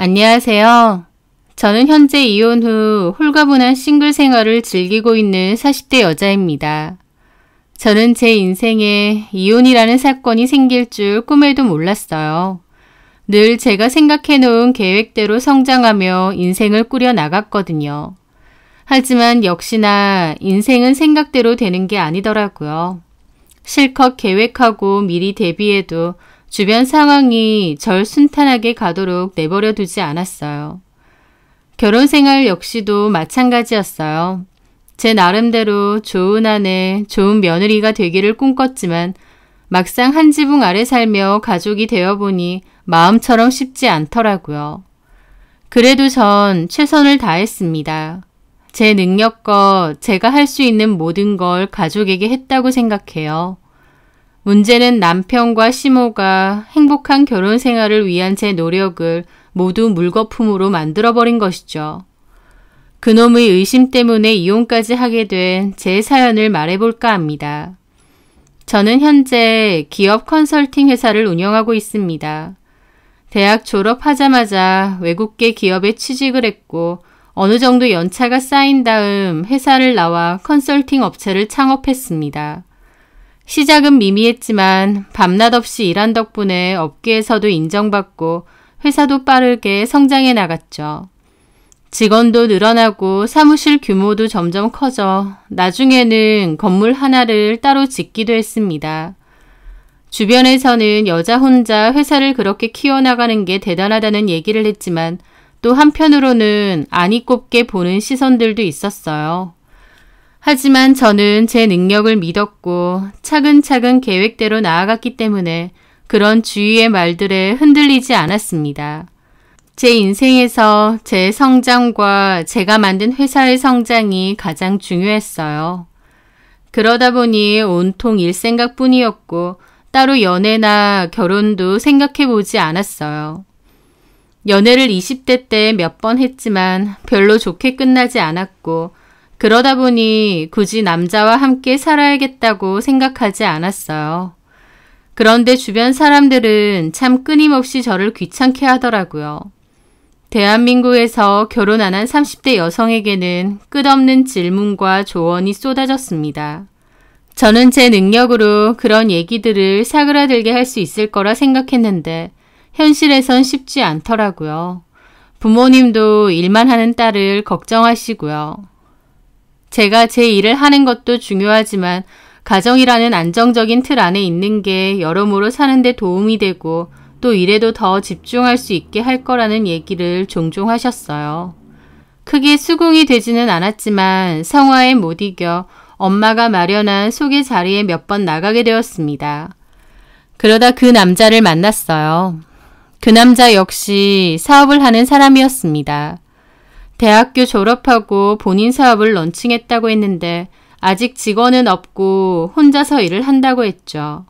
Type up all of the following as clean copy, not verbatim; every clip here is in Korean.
안녕하세요. 저는 현재 이혼 후 홀가분한 싱글 생활을 즐기고 있는 40대 여자입니다. 저는 제 인생에 이혼이라는 사건이 생길 줄 꿈에도 몰랐어요. 늘 제가 생각해 놓은 계획대로 성장하며 인생을 꾸려 나갔거든요. 하지만 역시나 인생은 생각대로 되는 게 아니더라고요. 실컷 계획하고 미리 대비해도 주변 상황이 절 순탄하게 가도록 내버려 두지 않았어요. 결혼 생활 역시도 마찬가지였어요. 제 나름대로 좋은 아내, 좋은 며느리가 되기를 꿈꿨지만 막상 한 지붕 아래 살며 가족이 되어보니 마음처럼 쉽지 않더라고요. 그래도 전 최선을 다했습니다. 제 능력껏 제가 할 수 있는 모든 걸 가족에게 했다고 생각해요. 문제는 남편과 시모가 행복한 결혼 생활을 위한 제 노력을 모두 물거품으로 만들어버린 것이죠. 그놈의 의심 때문에 이혼까지 하게 된 제 사연을 말해볼까 합니다. 저는 현재 기업 컨설팅 회사를 운영하고 있습니다. 대학 졸업하자마자 외국계 기업에 취직을 했고 어느 정도 연차가 쌓인 다음 회사를 나와 컨설팅 업체를 창업했습니다. 시작은 미미했지만 밤낮 없이 일한 덕분에 업계에서도 인정받고 회사도 빠르게 성장해 나갔죠. 직원도 늘어나고 사무실 규모도 점점 커져 나중에는 건물 하나를 따로 짓기도 했습니다. 주변에서는 여자 혼자 회사를 그렇게 키워나가는 게 대단하다는 얘기를 했지만 또 한편으로는 안이 꼽게 보는 시선들도 있었어요. 하지만 저는 제 능력을 믿었고 차근차근 계획대로 나아갔기 때문에 그런 주위의 말들에 흔들리지 않았습니다. 제 인생에서 제 성장과 제가 만든 회사의 성장이 가장 중요했어요. 그러다 보니 온통 일 생각뿐이었고 따로 연애나 결혼도 생각해보지 않았어요. 연애를 20대 때 몇 번 했지만 별로 좋게 끝나지 않았고 그러다 보니 굳이 남자와 함께 살아야겠다고 생각하지 않았어요. 그런데 주변 사람들은 참 끊임없이 저를 귀찮게 하더라고요. 대한민국에서 결혼 안 한 30대 여성에게는 끝없는 질문과 조언이 쏟아졌습니다. 저는 제 능력으로 그런 얘기들을 사그라들게 할 수 있을 거라 생각했는데 현실에선 쉽지 않더라고요. 부모님도 일만 하는 딸을 걱정하시고요. 제가 제 일을 하는 것도 중요하지만 가정이라는 안정적인 틀 안에 있는 게 여러모로 사는 데 도움이 되고 또 일에도 더 집중할 수 있게 할 거라는 얘기를 종종 하셨어요. 크게 수긍이 되지는 않았지만 성화에 못 이겨 엄마가 마련한 소개 자리에 몇 번 나가게 되었습니다. 그러다 그 남자를 만났어요. 그 남자 역시 사업을 하는 사람이었습니다. 대학교 졸업하고 본인 사업을 런칭했다고 했는데 아직 직원은 없고 혼자서 일을 한다고 했죠.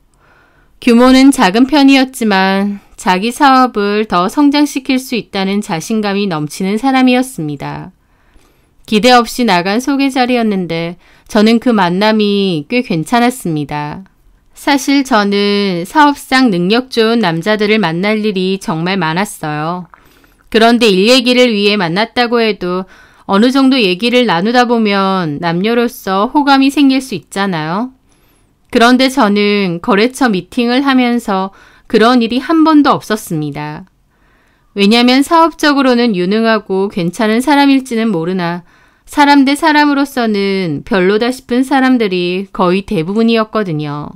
규모는 작은 편이었지만 자기 사업을 더 성장시킬 수 있다는 자신감이 넘치는 사람이었습니다. 기대 없이 나간 소개 자리였는데 저는 그 만남이 꽤 괜찮았습니다. 사실 저는 사업상 능력 좋은 남자들을 만날 일이 정말 많았어요. 그런데 일 얘기를 위해 만났다고 해도 어느 정도 얘기를 나누다 보면 남녀로서 호감이 생길 수 있잖아요. 그런데 저는 거래처 미팅을 하면서 그런 일이 한 번도 없었습니다. 왜냐하면 사업적으로는 유능하고 괜찮은 사람일지는 모르나 사람 대 사람으로서는 별로다 싶은 사람들이 거의 대부분이었거든요.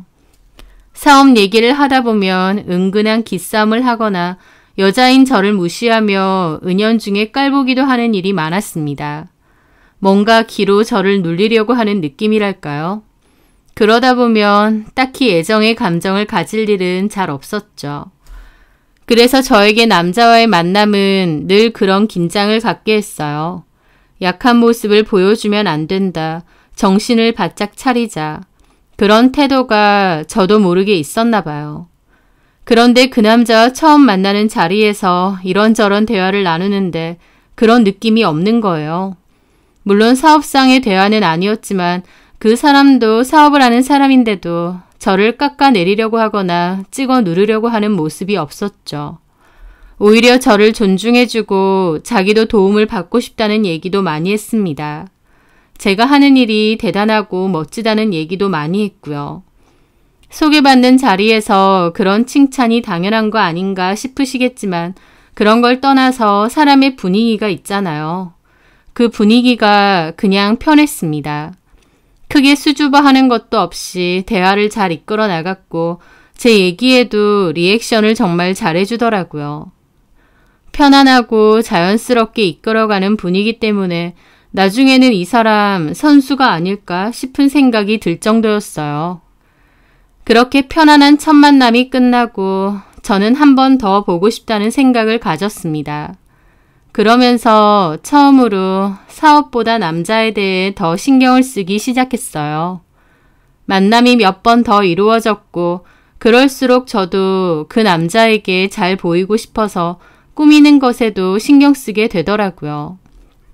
사업 얘기를 하다 보면 은근한 기싸움을 하거나 여자인 저를 무시하며 은연중에 깔보기도 하는 일이 많았습니다. 뭔가 기로 저를 눌리려고 하는 느낌이랄까요? 그러다 보면 딱히 애정의 감정을 가질 일은 잘 없었죠. 그래서 저에게 남자와의 만남은 늘 그런 긴장을 갖게 했어요. 약한 모습을 보여주면 안 된다. 정신을 바짝 차리자. 그런 태도가 저도 모르게 있었나 봐요. 그런데 그 남자와 처음 만나는 자리에서 이런저런 대화를 나누는데 그런 느낌이 없는 거예요. 물론 사업상의 대화는 아니었지만 그 사람도 사업을 하는 사람인데도 저를 깎아내리려고 하거나 찍어 누르려고 하는 모습이 없었죠. 오히려 저를 존중해주고 자기도 도움을 받고 싶다는 얘기도 많이 했습니다. 제가 하는 일이 대단하고 멋지다는 얘기도 많이 했고요. 소개받는 자리에서 그런 칭찬이 당연한 거 아닌가 싶으시겠지만 그런 걸 떠나서 사람의 분위기가 있잖아요. 그 분위기가 그냥 편했습니다. 크게 수줍어하는 것도 없이 대화를 잘 이끌어 나갔고 제 얘기에도 리액션을 정말 잘해주더라고요. 편안하고 자연스럽게 이끌어가는 분위기 때문에 나중에는 이 사람 선수가 아닐까 싶은 생각이 들 정도였어요. 그렇게 편안한 첫 만남이 끝나고 저는 한 번 더 보고 싶다는 생각을 가졌습니다. 그러면서 처음으로 사업보다 남자에 대해 더 신경을 쓰기 시작했어요. 만남이 몇 번 더 이루어졌고 그럴수록 저도 그 남자에게 잘 보이고 싶어서 꾸미는 것에도 신경 쓰게 되더라고요.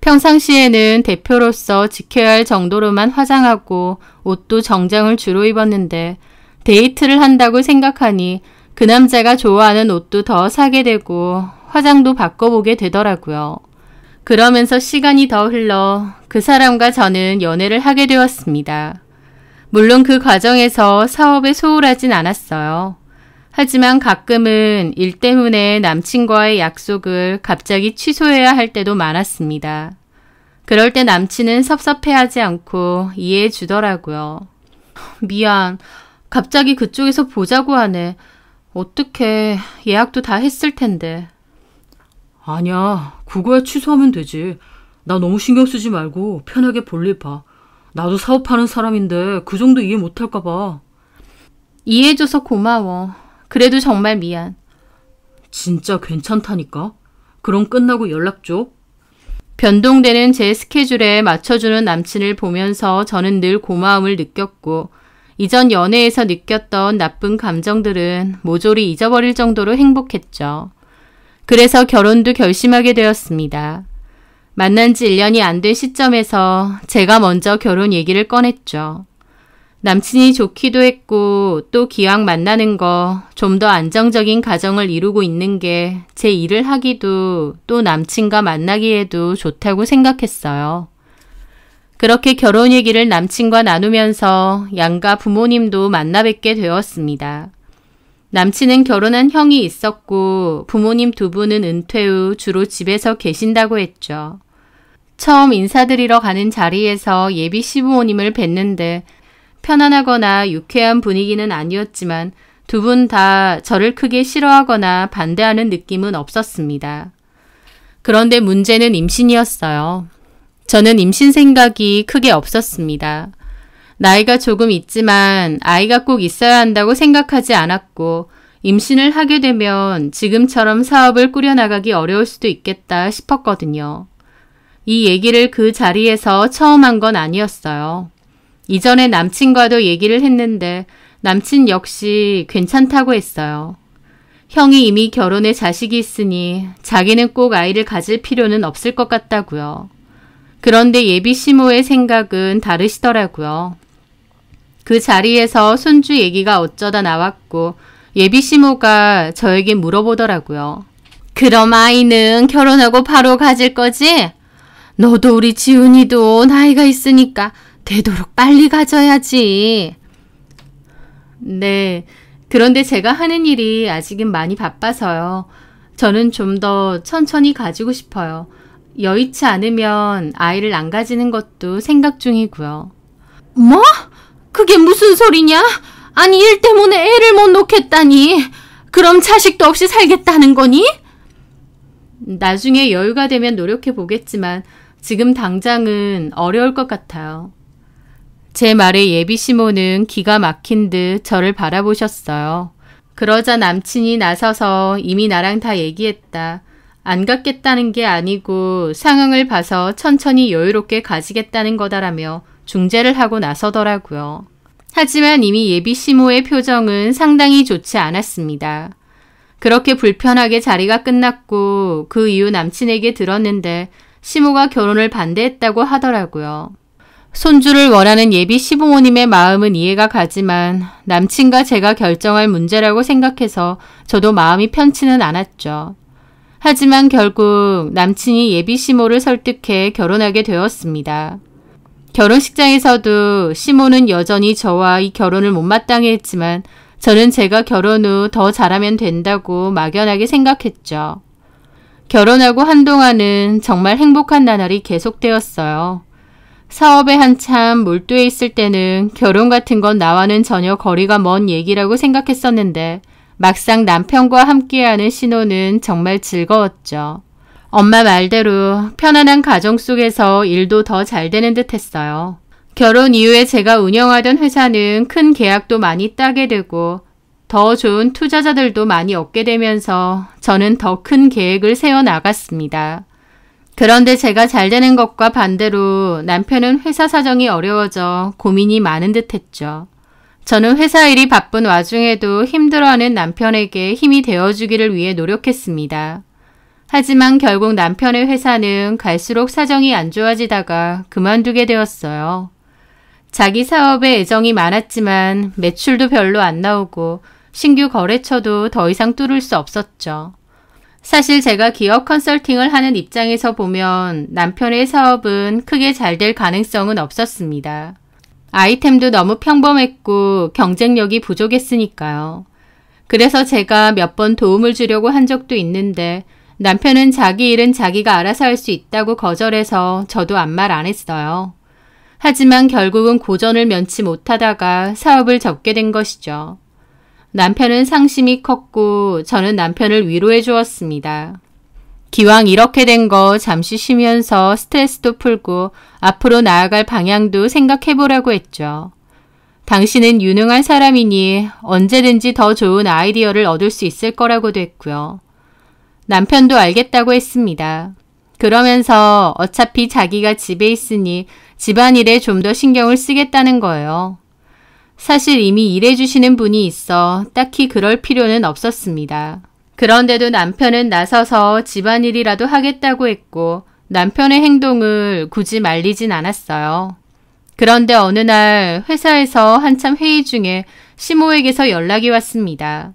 평상시에는 대표로서 지켜야 할 정도로만 화장하고 옷도 정장을 주로 입었는데 데이트를 한다고 생각하니 그 남자가 좋아하는 옷도 더 사게 되고 화장도 바꿔보게 되더라고요. 그러면서 시간이 더 흘러 그 사람과 저는 연애를 하게 되었습니다. 물론 그 과정에서 사업에 소홀하진 않았어요. 하지만 가끔은 일 때문에 남친과의 약속을 갑자기 취소해야 할 때도 많았습니다. 그럴 때 남친은 섭섭해하지 않고 이해해 주더라고요. 미안, 갑자기 그쪽에서 보자고 하네. 어떡해, 예약도 다 했을 텐데. 아니야, 그거야 취소하면 되지. 나 너무 신경 쓰지 말고 편하게 볼일 봐. 나도 사업하는 사람인데 그 정도 이해 못할까 봐. 이해해줘서 고마워. 그래도 정말 미안. 진짜 괜찮다니까? 그럼 끝나고 연락 줘. 변동되는 제 스케줄에 맞춰주는 남친을 보면서 저는 늘 고마움을 느꼈고 이전 연애에서 느꼈던 나쁜 감정들은 모조리 잊어버릴 정도로 행복했죠. 그래서 결혼도 결심하게 되었습니다. 만난 지 1년이 안 된 시점에서 제가 먼저 결혼 얘기를 꺼냈죠. 남친이 좋기도 했고 또 기왕 만나는 거 좀 더 안정적인 가정을 이루고 있는 게 제 일을 하기도 또 남친과 만나기에도 좋다고 생각했어요. 그렇게 결혼 얘기를 남친과 나누면서 양가 부모님도 만나 뵙게 되었습니다. 남친은 결혼한 형이 있었고 부모님 두 분은 은퇴 후 주로 집에서 계신다고 했죠. 처음 인사드리러 가는 자리에서 예비 시부모님을 뵀는데 편안하거나 유쾌한 분위기는 아니었지만 두 분 다 저를 크게 싫어하거나 반대하는 느낌은 없었습니다. 그런데 문제는 임신이었어요. 저는 임신 생각이 크게 없었습니다. 나이가 조금 있지만 아이가 꼭 있어야 한다고 생각하지 않았고 임신을 하게 되면 지금처럼 사업을 꾸려나가기 어려울 수도 있겠다 싶었거든요. 이 얘기를 그 자리에서 처음 한 건 아니었어요. 이전에 남친과도 얘기를 했는데 남친 역시 괜찮다고 했어요. 형이 이미 결혼해 자식이 있으니 자기는 꼭 아이를 가질 필요는 없을 것 같다고요. 그런데 예비 시모의 생각은 다르시더라고요. 그 자리에서 손주 얘기가 어쩌다 나왔고 예비 시모가 저에게 물어보더라고요. 그럼 아이는 결혼하고 바로 가질 거지? 너도 우리 지훈이도 나이가 있으니까 되도록 빨리 가져야지. 네, 그런데 제가 하는 일이 아직은 많이 바빠서요. 저는 좀 더 천천히 가지고 싶어요. 여의치 않으면 아이를 안 가지는 것도 생각 중이고요. 뭐? 그게 무슨 소리냐? 아니 일 때문에 애를 못 놓겠다니. 그럼 자식도 없이 살겠다는 거니? 나중에 여유가 되면 노력해 보겠지만 지금 당장은 어려울 것 같아요. 제 말에 예비 시모는 기가 막힌 듯 저를 바라보셨어요. 그러자 남친이 나서서 이미 나랑 다 얘기했다. 안 갖겠다는 게 아니고 상황을 봐서 천천히 여유롭게 가지겠다는 거다라며 중재를 하고 나서더라고요. 하지만 이미 예비 시모의 표정은 상당히 좋지 않았습니다. 그렇게 불편하게 자리가 끝났고 그 이후 남친에게 들었는데 시모가 결혼을 반대했다고 하더라고요. 손주를 원하는 예비 시부모님의 마음은 이해가 가지만 남친과 제가 결정할 문제라고 생각해서 저도 마음이 편치는 않았죠. 하지만 결국 남친이 예비 시모를 설득해 결혼하게 되었습니다. 결혼식장에서도 시모는 여전히 저와 이 결혼을 못마땅해 했지만 저는 제가 결혼 후 더 잘하면 된다고 막연하게 생각했죠. 결혼하고 한동안은 정말 행복한 나날이 계속되었어요. 사업에 한참 몰두해 있을 때는 결혼 같은 건 나와는 전혀 거리가 먼 얘기라고 생각했었는데 막상 남편과 함께하는 신혼은 정말 즐거웠죠. 엄마 말대로 편안한 가정 속에서 일도 더 잘 되는 듯 했어요. 결혼 이후에 제가 운영하던 회사는 큰 계약도 많이 따게 되고 더 좋은 투자자들도 많이 얻게 되면서 저는 더 큰 계획을 세워나갔습니다. 그런데 제가 잘 되는 것과 반대로 남편은 회사 사정이 어려워져 고민이 많은 듯 했죠. 저는 회사 일이 바쁜 와중에도 힘들어하는 남편에게 힘이 되어주기를 위해 노력했습니다. 하지만 결국 남편의 회사는 갈수록 사정이 안 좋아지다가 그만두게 되었어요. 자기 사업에 애정이 많았지만 매출도 별로 안 나오고 신규 거래처도 더 이상 뚫을 수 없었죠. 사실 제가 기업 컨설팅을 하는 입장에서 보면 남편의 사업은 크게 잘 될 가능성은 없었습니다. 아이템도 너무 평범했고 경쟁력이 부족했으니까요. 그래서 제가 몇 번 도움을 주려고 한 적도 있는데 남편은 자기 일은 자기가 알아서 할 수 있다고 거절해서 저도 아무 말 안 했어요. 하지만 결국은 고전을 면치 못하다가 사업을 접게 된 것이죠. 남편은 상심이 컸고 저는 남편을 위로해 주었습니다. 기왕 이렇게 된 거 잠시 쉬면서 스트레스도 풀고 앞으로 나아갈 방향도 생각해보라고 했죠. 당신은 유능한 사람이니 언제든지 더 좋은 아이디어를 얻을 수 있을 거라고도 했고요. 남편도 알겠다고 했습니다. 그러면서 어차피 자기가 집에 있으니 집안일에 좀 더 신경을 쓰겠다는 거예요. 사실 이미 일해주시는 분이 있어 딱히 그럴 필요는 없었습니다. 그런데도 남편은 나서서 집안일이라도 하겠다고 했고 남편의 행동을 굳이 말리진 않았어요. 그런데 어느 날 회사에서 한참 회의 중에 시모에게서 연락이 왔습니다.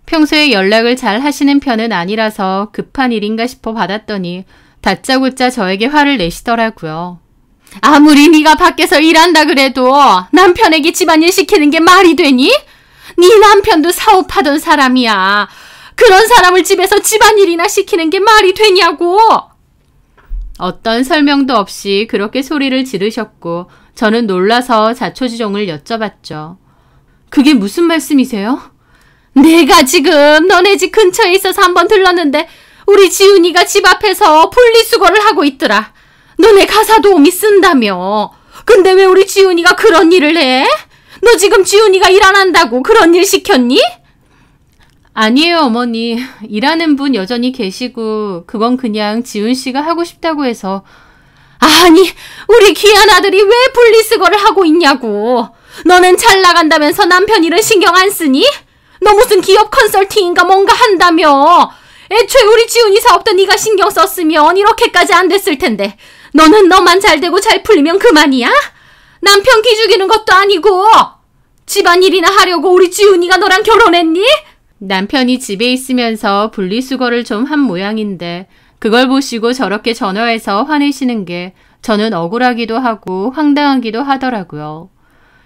평소에 연락을 잘 하시는 편은 아니라서 급한 일인가 싶어 받았더니 다짜고짜 저에게 화를 내시더라고요. 아무리 네가 밖에서 일한다 그래도 남편에게 집안일 시키는 게 말이 되니? 네 남편도 사업하던 사람이야. 그런 사람을 집에서 집안일이나 시키는 게 말이 되냐고. 어떤 설명도 없이 그렇게 소리를 지르셨고 저는 놀라서 자초지종을 여쭤봤죠. 그게 무슨 말씀이세요? 내가 지금 너네 집 근처에 있어서 한번 들렀는데 우리 지훈이가 집 앞에서 분리수거를 하고 있더라. 너네 가사 도우미 쓴다며. 근데 왜 우리 지훈이가 그런 일을 해? 너 지금 지훈이가 일 안 한다고 그런 일 시켰니? 아니에요, 어머니. 일하는 분 여전히 계시고 그건 그냥 지훈 씨가 하고 싶다고 해서. 아니, 우리 귀한 아들이 왜 분리수거를 하고 있냐고. 너는 잘 나간다면서 남편 일은 신경 안 쓰니? 너 무슨 기업 컨설팅인가 뭔가 한다며. 애초에 우리 지훈이 사업도 네가 신경 썼으면 이렇게까지 안 됐을 텐데 너는 너만 잘 되고 잘 풀리면 그만이야? 남편 기죽이는 것도 아니고 집안일이나 하려고 우리 지훈이가 너랑 결혼했니? 남편이 집에 있으면서 분리수거를 좀 한 모양인데 그걸 보시고 저렇게 전화해서 화내시는 게 저는 억울하기도 하고 황당하기도 하더라고요.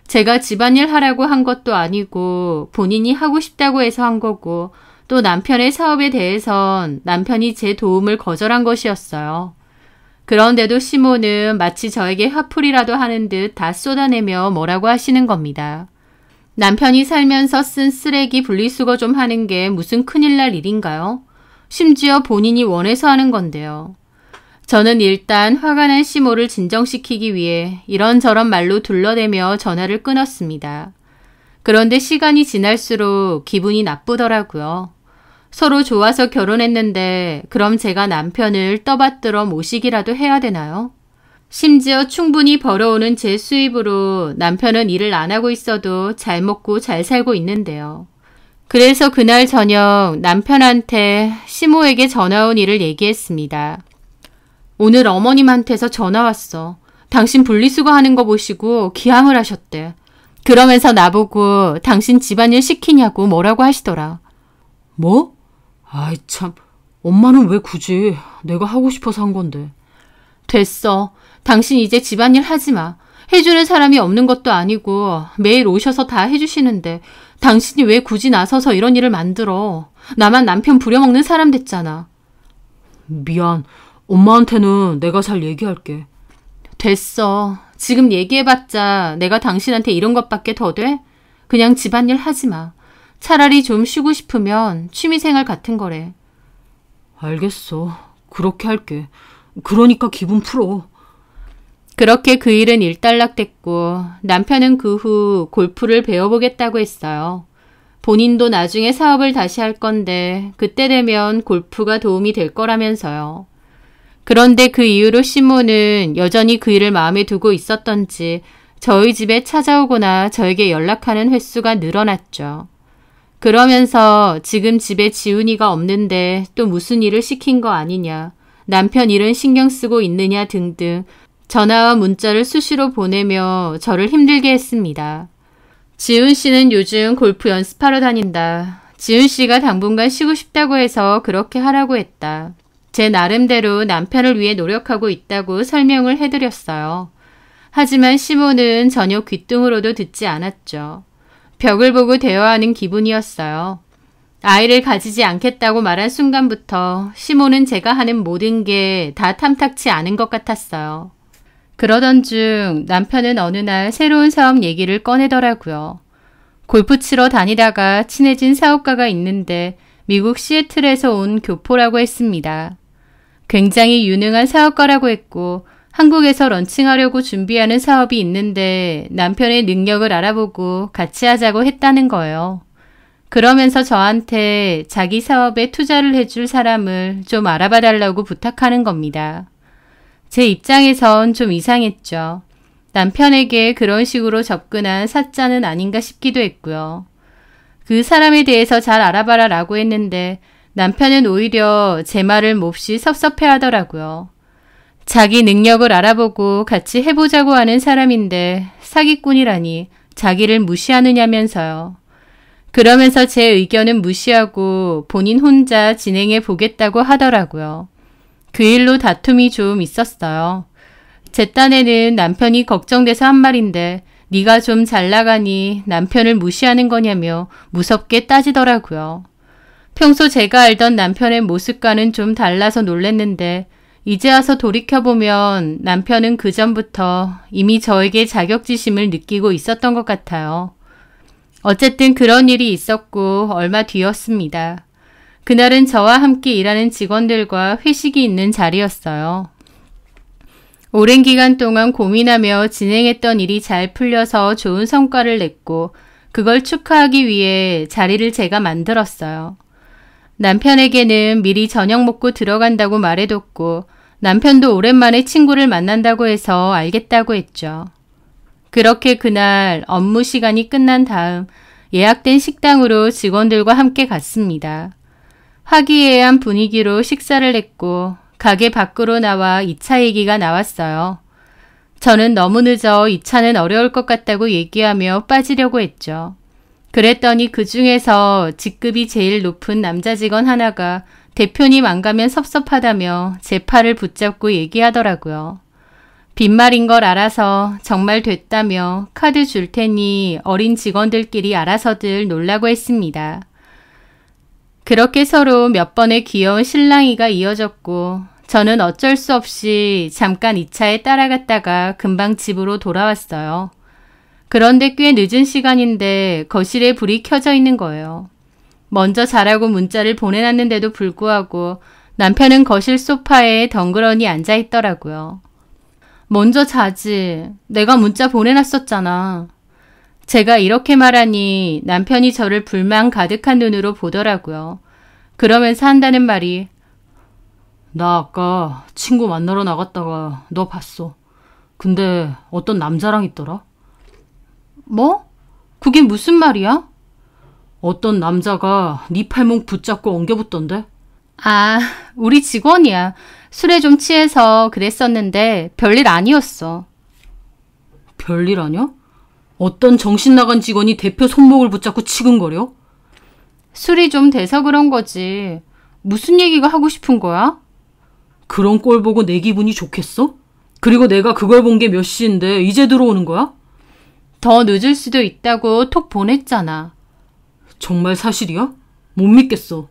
제가 집안일 하라고 한 것도 아니고 본인이 하고 싶다고 해서 한 거고 또 남편의 사업에 대해선 남편이 제 도움을 거절한 것이었어요. 그런데도 시모는 마치 저에게 화풀이라도 하는 듯 다 쏟아내며 뭐라고 하시는 겁니다. 남편이 살면서 쓴 쓰레기 분리수거 좀 하는 게 무슨 큰일 날 일인가요? 심지어 본인이 원해서 하는 건데요. 저는 일단 화가 난 시모를 진정시키기 위해 이런저런 말로 둘러대며 전화를 끊었습니다. 그런데 시간이 지날수록 기분이 나쁘더라고요. 서로 좋아서 결혼했는데 그럼 제가 남편을 떠받들어 모시기라도 해야 되나요? 심지어 충분히 벌어오는 제 수입으로 남편은 일을 안 하고 있어도 잘 먹고 잘 살고 있는데요. 그래서 그날 저녁 남편한테 시모에게 전화 온 일을 얘기했습니다. 오늘 어머님한테서 전화 왔어. 당신 분리수거 하는 거 보시고 기함을 하셨대. 그러면서 나보고 당신 집안일 시키냐고 뭐라고 하시더라. 뭐? 아이 참, 엄마는 왜 굳이? 내가 하고 싶어서 한 건데. 됐어. 당신 이제 집안일 하지 마. 해주는 사람이 없는 것도 아니고 매일 오셔서 다 해주시는데 당신이 왜 굳이 나서서 이런 일을 만들어. 나만 남편 부려먹는 사람 됐잖아. 미안. 엄마한테는 내가 잘 얘기할게. 됐어. 지금 얘기해봤자 내가 당신한테 이런 것밖에 더 돼? 그냥 집안일 하지 마. 차라리 좀 쉬고 싶으면 취미생활 같은 거래. 알겠어. 그렇게 할게. 그러니까 기분 풀어. 그렇게 그 일은 일단락됐고 남편은 그 후 골프를 배워보겠다고 했어요. 본인도 나중에 사업을 다시 할 건데 그때 되면 골프가 도움이 될 거라면서요. 그런데 그 이후로 시모는 여전히 그 일을 마음에 두고 있었던지 저희 집에 찾아오거나 저에게 연락하는 횟수가 늘어났죠. 그러면서 지금 집에 지훈이가 없는데 또 무슨 일을 시킨 거 아니냐, 남편 일은 신경 쓰고 있느냐 등등 전화와 문자를 수시로 보내며 저를 힘들게 했습니다. 지훈 씨는 요즘 골프 연습하러 다닌다. 지훈 씨가 당분간 쉬고 싶다고 해서 그렇게 하라고 했다. 제 나름대로 남편을 위해 노력하고 있다고 설명을 해드렸어요. 하지만 시모는 전혀 귓등으로도 듣지 않았죠. 벽을 보고 대화하는 기분이었어요. 아이를 가지지 않겠다고 말한 순간부터 시모는 제가 하는 모든 게 다 탐탁치 않은 것 같았어요. 그러던 중 남편은 어느 날 새로운 사업 얘기를 꺼내더라고요. 골프 치러 다니다가 친해진 사업가가 있는데 미국 시애틀에서 온 교포라고 했습니다. 굉장히 유능한 사업가라고 했고 한국에서 런칭하려고 준비하는 사업이 있는데 남편의 능력을 알아보고 같이 하자고 했다는 거예요. 그러면서 저한테 자기 사업에 투자를 해줄 사람을 좀 알아봐 달라고 부탁하는 겁니다. 제 입장에선 좀 이상했죠. 남편에게 그런 식으로 접근한 사자는 아닌가 싶기도 했고요. 그 사람에 대해서 잘 알아봐라 라고 했는데 남편은 오히려 제 말을 몹시 섭섭해 하더라고요. 자기 능력을 알아보고 같이 해보자고 하는 사람인데 사기꾼이라니 자기를 무시하느냐면서요. 그러면서 제 의견은 무시하고 본인 혼자 진행해 보겠다고 하더라고요. 그 일로 다툼이 좀 있었어요. 제 딴에는 남편이 걱정돼서 한 말인데 네가 좀 잘 나가니 남편을 무시하는 거냐며 무섭게 따지더라고요. 평소 제가 알던 남편의 모습과는 좀 달라서 놀랬는데 이제 와서 돌이켜보면 남편은 그전부터 이미 저에게 자격지심을 느끼고 있었던 것 같아요. 어쨌든 그런 일이 있었고 얼마 뒤였습니다. 그날은 저와 함께 일하는 직원들과 회식이 있는 자리였어요. 오랜 기간 동안 고민하며 진행했던 일이 잘 풀려서 좋은 성과를 냈고 그걸 축하하기 위해 자리를 제가 만들었어요. 남편에게는 미리 저녁 먹고 들어간다고 말해뒀고 남편도 오랜만에 친구를 만난다고 해서 알겠다고 했죠. 그렇게 그날 업무 시간이 끝난 다음 예약된 식당으로 직원들과 함께 갔습니다. 화기애애한 분위기로 식사를 했고 가게 밖으로 나와 2차 얘기가 나왔어요. 저는 너무 늦어 2차는 어려울 것 같다고 얘기하며 빠지려고 했죠. 그랬더니 그 중에서 직급이 제일 높은 남자 직원 하나가 대표님 안 가면 섭섭하다며 제 팔을 붙잡고 얘기하더라고요. 빈말인 걸 알아서 정말 됐다며 카드 줄 테니 어린 직원들끼리 알아서들 놀라고 했습니다. 그렇게 서로 몇 번의 귀여운 실랑이가 이어졌고 저는 어쩔 수 없이 잠깐 2차에 따라갔다가 금방 집으로 돌아왔어요. 그런데 꽤 늦은 시간인데 거실에 불이 켜져 있는 거예요. 먼저 자라고 문자를 보내놨는데도 불구하고 남편은 거실 소파에 덩그러니 앉아 있더라고요. 먼저 자지. 내가 문자 보내놨었잖아. 제가 이렇게 말하니 남편이 저를 불만 가득한 눈으로 보더라고요. 그러면서 한다는 말이 나 아까 친구 만나러 나갔다가 너 봤어. 근데 어떤 남자랑 있더라? 뭐? 그게 무슨 말이야? 어떤 남자가 네 팔목 붙잡고 엉겨붙던데? 아, 우리 직원이야. 술에 좀 취해서 그랬었는데 별일 아니었어. 별일 아니야? 어떤 정신 나간 직원이 대표 손목을 붙잡고 치근거려? 술이 좀 돼서 그런 거지. 무슨 얘기가 하고 싶은 거야? 그런 꼴 보고 내 기분이 좋겠어? 그리고 내가 그걸 본 게 몇 시인데 이제 들어오는 거야? 더 늦을 수도 있다고 톡 보냈잖아. 정말 사실이야? 못 믿겠어.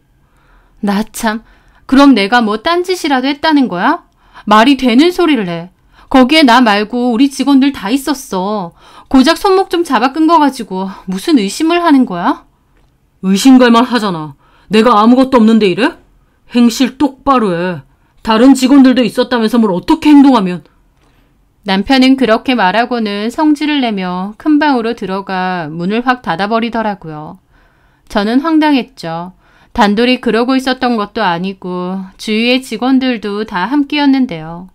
나 참, 그럼 내가 뭐 딴짓이라도 했다는 거야? 말이 되는 소리를 해. 거기에 나 말고 우리 직원들 다 있었어. 고작 손목 좀 잡아 끈 거 가지고 무슨 의심을 하는 거야? 의심갈만 하잖아. 내가 아무것도 없는데 이래? 행실 똑바로 해. 다른 직원들도 있었다면서 뭘 어떻게 행동하면. 남편은 그렇게 말하고는 성질을 내며 큰 방으로 들어가 문을 확 닫아버리더라고요. 저는 황당했죠. 단돌이 그러고 있었던 것도 아니고 주위의 직원들도 다 함께였는데요.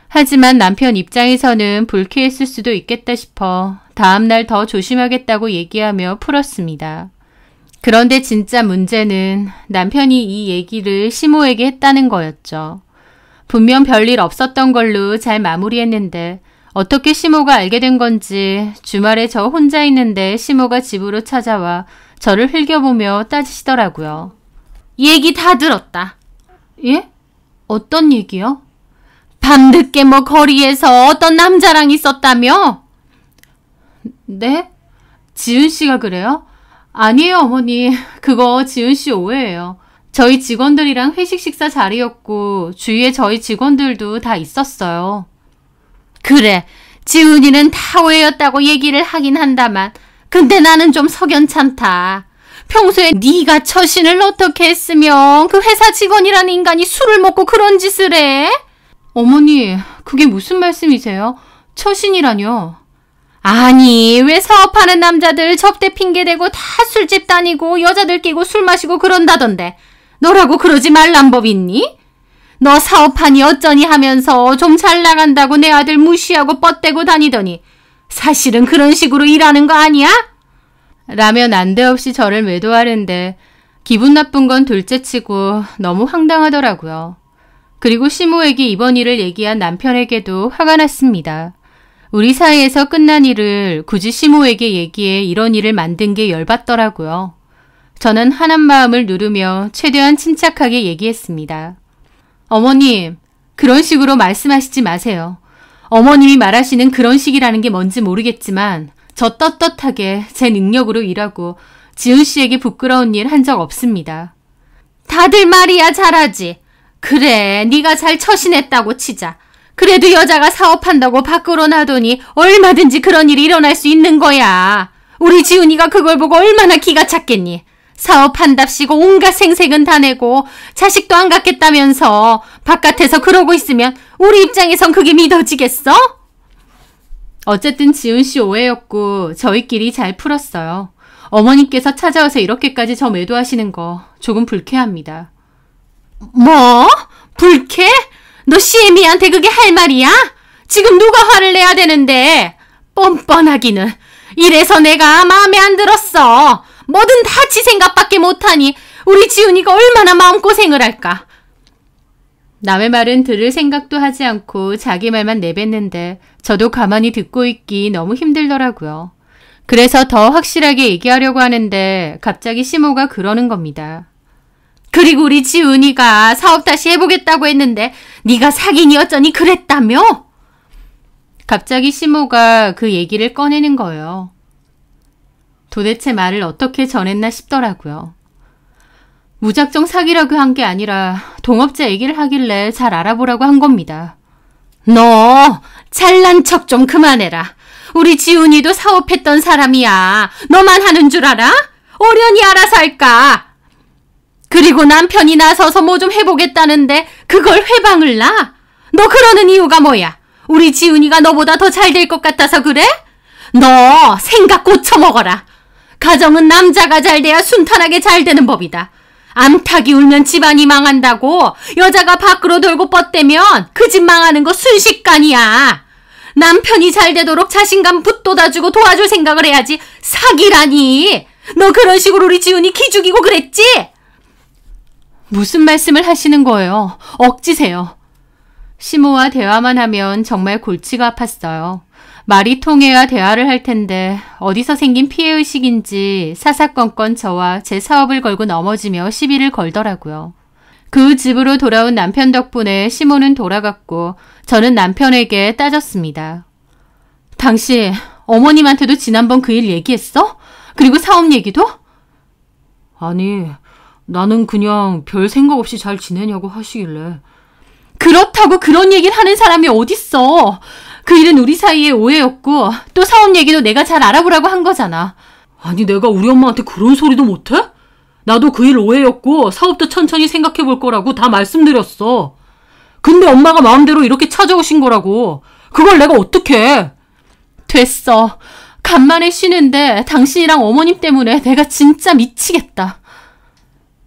하지만 남편 입장에서는 불쾌했을 수도 있겠다 싶어 다음날 더 조심하겠다고 얘기하며 풀었습니다. 그런데 진짜 문제는 남편이 이 얘기를 시모에게 했다는 거였죠. 분명 별일 없었던 걸로 잘 마무리했는데 어떻게 시모가 알게 된 건지 주말에 저 혼자 있는데 시모가 집으로 찾아와 저를 흘겨보며 따지시더라고요. 얘기 다 들었다. 예? 어떤 얘기요? 밤늦게 뭐 거리에서 어떤 남자랑 있었다며? 네? 지은 씨가 그래요? 아니에요, 어머니. 그거 지은 씨 오해예요. 저희 직원들이랑 회식 식사 자리였고 주위에 저희 직원들도 다 있었어요. 그래, 지은이는 다 오해였다고 얘기를 하긴 한다만 근데 나는 좀 석연찮다. 평소에 네가 처신을 어떻게 했으면 그 회사 직원이라는 인간이 술을 먹고 그런 짓을 해? 어머니, 그게 무슨 말씀이세요? 처신이라뇨? 아니, 왜 사업하는 남자들 접대 핑계대고 다 술집 다니고 여자들 끼고 술 마시고 그런다던데 너라고 그러지 말란 법 있니? 너 사업하니 어쩌니 하면서 좀 잘 나간다고 내 아들 무시하고 뻗대고 다니더니 사실은 그런 식으로 일하는 거 아니야? 라며 난데없이 저를 매도하는데 기분 나쁜 건 둘째치고 너무 황당하더라고요. 그리고 시모에게 이번 일을 얘기한 남편에게도 화가 났습니다. 우리 사이에서 끝난 일을 굳이 시모에게 얘기해 이런 일을 만든 게 열받더라고요. 저는 한한 마음을 누르며 최대한 침착하게 얘기했습니다. 어머님, 그런 식으로 말씀하시지 마세요. 어머님이 말하시는 그런 식이라는 게 뭔지 모르겠지만 저 떳떳하게 제 능력으로 일하고 지은 씨에게 부끄러운 일 한 적 없습니다. 다들 말이야 잘하지. 그래, 네가 잘 처신했다고 치자. 그래도 여자가 사업한다고 밖으로 나더니 얼마든지 그런 일이 일어날 수 있는 거야. 우리 지은이가 그걸 보고 얼마나 기가 찼겠니. 사업한답시고 온갖 생색은 다 내고 자식도 안 갖겠다면서 바깥에서 그러고 있으면 우리 입장에선 그게 믿어지겠어? 어쨌든 지은 씨 오해였고 저희끼리 잘 풀었어요. 어머니께서 찾아와서 이렇게까지 저 매도하시는 거 조금 불쾌합니다. 뭐? 불쾌? 너 시애미한테 그게 할 말이야? 지금 누가 화를 내야 되는데? 뻔뻔하기는. 이래서 내가 마음에 안 들었어. 뭐든 다 지 생각밖에 못하니 우리 지훈이가 얼마나 마음고생을 할까. 남의 말은 들을 생각도 하지 않고 자기 말만 내뱉는데 저도 가만히 듣고 있기 너무 힘들더라고요. 그래서 더 확실하게 얘기하려고 하는데 갑자기 시모가 그러는 겁니다. 그리고 우리 지은이가 사업 다시 해보겠다고 했는데 네가 사귀니 어쩌니 그랬다며? 갑자기 시모가 그 얘기를 꺼내는 거예요. 도대체 말을 어떻게 전했나 싶더라고요. 무작정 사귀라고 한 게 아니라 동업자 얘기를 하길래 잘 알아보라고 한 겁니다. 너 잘난 척 좀 그만해라. 우리 지훈이도 사업했던 사람이야. 너만 하는 줄 알아? 어련히 알아서 할까? 그리고 남편이 나서서 뭐 좀 해보겠다는데 그걸 회방을 놔? 너 그러는 이유가 뭐야? 우리 지훈이가 너보다 더 잘 될 것 같아서 그래? 너 생각 고쳐먹어라. 가정은 남자가 잘 돼야 순탄하게 잘 되는 법이다. 암탉이 울면 집안이 망한다고. 여자가 밖으로 돌고 뻗대면 그 집 망하는 거 순식간이야. 남편이 잘 되도록 자신감 붙돋아주고 도와줄 생각을 해야지. 사기라니. 너 그런 식으로 우리 지훈이 기죽이고 그랬지? 무슨 말씀을 하시는 거예요? 억지세요. 시모와 대화만 하면 정말 골치가 아팠어요. 말이 통해야 대화를 할 텐데 어디서 생긴 피해의식인지 사사건건 저와 제 사업을 걸고 넘어지며 시비를 걸더라고요. 그 후 집으로 돌아온 남편 덕분에 시모는 돌아갔고 저는 남편에게 따졌습니다. 당신 어머님한테도 지난번 그 일 얘기했어? 그리고 사업 얘기도? 아니, 나는 그냥 별 생각 없이 잘 지내냐고 하시길래. 그렇다고 그런 얘기를 하는 사람이 어딨어. 그 일은 우리 사이의 오해였고 또 사업 얘기도 내가 잘 알아보라고 한 거잖아. 아니, 내가 우리 엄마한테 그런 소리도 못해? 나도 그 일 오해였고 사업도 천천히 생각해 볼 거라고 다 말씀드렸어. 근데 엄마가 마음대로 이렇게 찾아오신 거라고. 그걸 내가 어떡해. 됐어. 간만에 쉬는데 당신이랑 어머님 때문에 내가 진짜 미치겠다.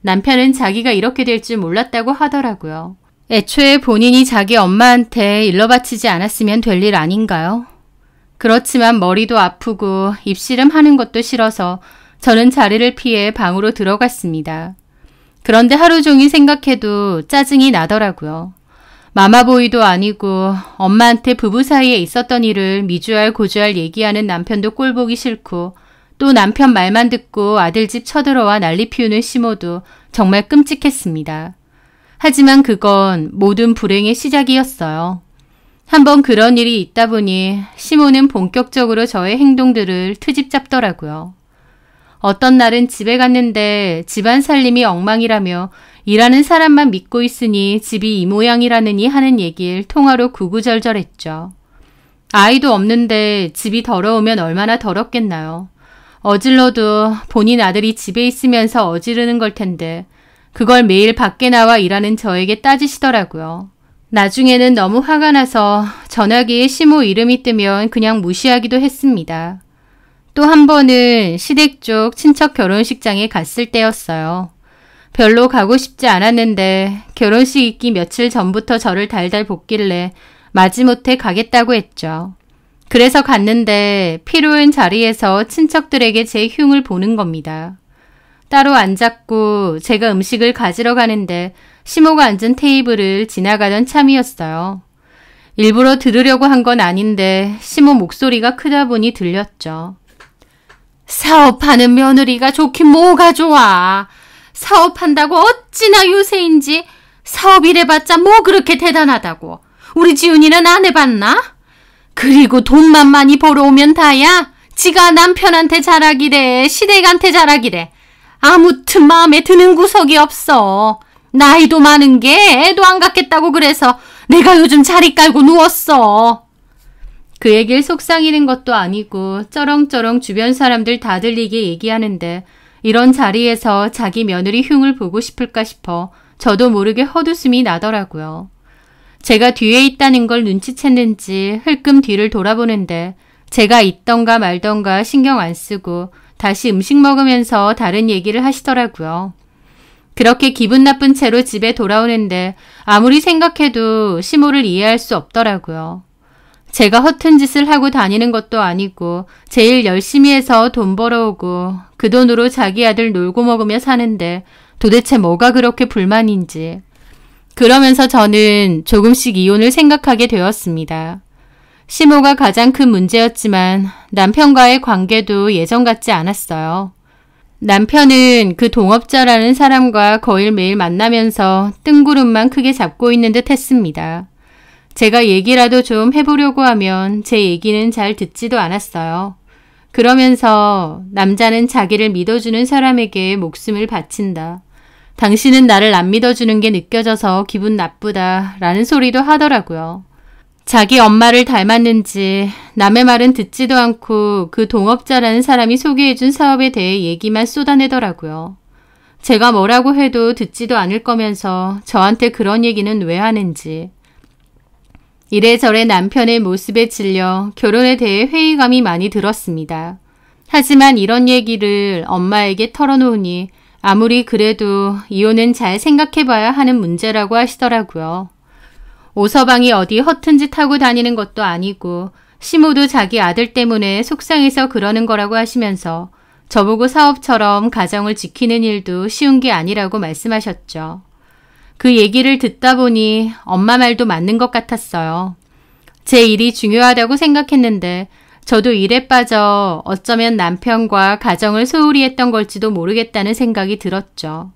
남편은 자기가 이렇게 될 줄 몰랐다고 하더라고요. 애초에 본인이 자기 엄마한테 일러 바치지 않았으면 될 일 아닌가요? 그렇지만 머리도 아프고 입씨름 하는 것도 싫어서 저는 자리를 피해 방으로 들어갔습니다. 그런데 하루 종일 생각해도 짜증이 나더라고요. 마마보이도 아니고 엄마한테 부부 사이에 있었던 일을 미주알 고주알 얘기하는 남편도 꼴보기 싫고 또 남편 말만 듣고 아들 집 쳐들어와 난리 피우는 시모도 정말 끔찍했습니다. 하지만 그건 모든 불행의 시작이었어요. 한번 그런 일이 있다 보니 시모는 본격적으로 저의 행동들을 트집 잡더라고요. 어떤 날은 집에 갔는데 집안 살림이 엉망이라며 일하는 사람만 믿고 있으니 집이 이 모양이라느니 하는 얘기를 통화로 구구절절했죠. 아이도 없는데 집이 더러우면 얼마나 더럽겠나요. 어질러도 본인 아들이 집에 있으면서 어지르는 걸 텐데 그걸 매일 밖에 나와 일하는 저에게 따지시더라고요. 나중에는 너무 화가 나서 전화기에 시모 이름이 뜨면 그냥 무시하기도 했습니다. 또 한 번은 시댁 쪽 친척 결혼식장에 갔을 때였어요. 별로 가고 싶지 않았는데 결혼식 있기 며칠 전부터 저를 달달 볶길래 마지못해 가겠다고 했죠. 그래서 갔는데 피로한 자리에서 친척들에게 제 흉을 보는 겁니다. 따로 앉았고 제가 음식을 가지러 가는데 시모가 앉은 테이블을 지나가던 참이었어요. 일부러 들으려고 한 건 아닌데 시모 목소리가 크다 보니 들렸죠. 사업하는 며느리가 좋긴 뭐가 좋아. 사업한다고 어찌나 요새인지 사업 일해봤자 뭐 그렇게 대단하다고. 우리 지훈이는 안 해봤나? 그리고 돈만 많이 벌어오면 다야. 지가 남편한테 자라기래 시댁한테 자라기래. 아무튼 마음에 드는 구석이 없어. 나이도 많은 게 애도 안 갖겠다고 그래서 내가 요즘 자리 깔고 누웠어. 그 얘기를 속상이는 것도 아니고 쩌렁쩌렁 주변 사람들 다 들리게 얘기하는데 이런 자리에서 자기 며느리 흉을 보고 싶을까 싶어 저도 모르게 헛웃음이 나더라고요. 제가 뒤에 있다는 걸 눈치챘는지 흘끔 뒤를 돌아보는데 제가 있던가 말던가 신경 안 쓰고 다시 음식 먹으면서 다른 얘기를 하시더라고요. 그렇게 기분 나쁜 채로 집에 돌아오는데 아무리 생각해도 시모를 이해할 수 없더라고요. 제가 허튼 짓을 하고 다니는 것도 아니고 제일 열심히 해서 돈 벌어오고 그 돈으로 자기 아들 놀고 먹으며 사는데 도대체 뭐가 그렇게 불만인지. 그러면서 저는 조금씩 이혼을 생각하게 되었습니다. 시모가 가장 큰 문제였지만 남편과의 관계도 예전 같지 않았어요. 남편은 그 동업자라는 사람과 거의 매일 만나면서 뜬구름만 크게 잡고 있는 듯 했습니다. 제가 얘기라도 좀 해보려고 하면 제 얘기는 잘 듣지도 않았어요. 그러면서 남자는 자기를 믿어주는 사람에게 목숨을 바친다. 당신은 나를 안 믿어주는 게 느껴져서 기분 나쁘다 라는 소리도 하더라고요. 자기 엄마를 닮았는지 남의 말은 듣지도 않고 그 동업자라는 사람이 소개해준 사업에 대해 얘기만 쏟아내더라고요. 제가 뭐라고 해도 듣지도 않을 거면서 저한테 그런 얘기는 왜 하는지. 이래저래 남편의 모습에 질려 결혼에 대해 회의감이 많이 들었습니다. 하지만 이런 얘기를 엄마에게 털어놓으니 아무리 그래도 이혼은 잘 생각해봐야 하는 문제라고 하시더라고요. 오서방이 어디 허튼 짓 하고 다니는 것도 아니고 시모도 자기 아들 때문에 속상해서 그러는 거라고 하시면서 저보고 사업처럼 가정을 지키는 일도 쉬운 게 아니라고 말씀하셨죠. 그 얘기를 듣다 보니 엄마 말도 맞는 것 같았어요. 제 일이 중요하다고 생각했는데 저도 일에 빠져 어쩌면 남편과 가정을 소홀히 했던 걸지도 모르겠다는 생각이 들었죠.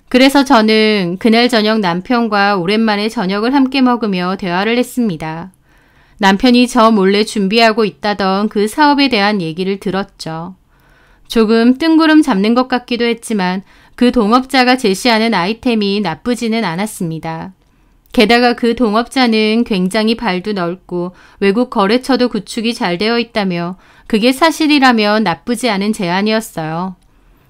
그래서 저는 그날 저녁 남편과 오랜만에 저녁을 함께 먹으며 대화를 했습니다. 남편이 저 몰래 준비하고 있다던 그 사업에 대한 얘기를 들었죠. 조금 뜬구름 잡는 것 같기도 했지만 그 동업자가 제시하는 아이템이 나쁘지는 않았습니다. 게다가 그 동업자는 굉장히 발도 넓고 외국 거래처도 구축이 잘 되어 있다며 그게 사실이라면 나쁘지 않은 제안이었어요.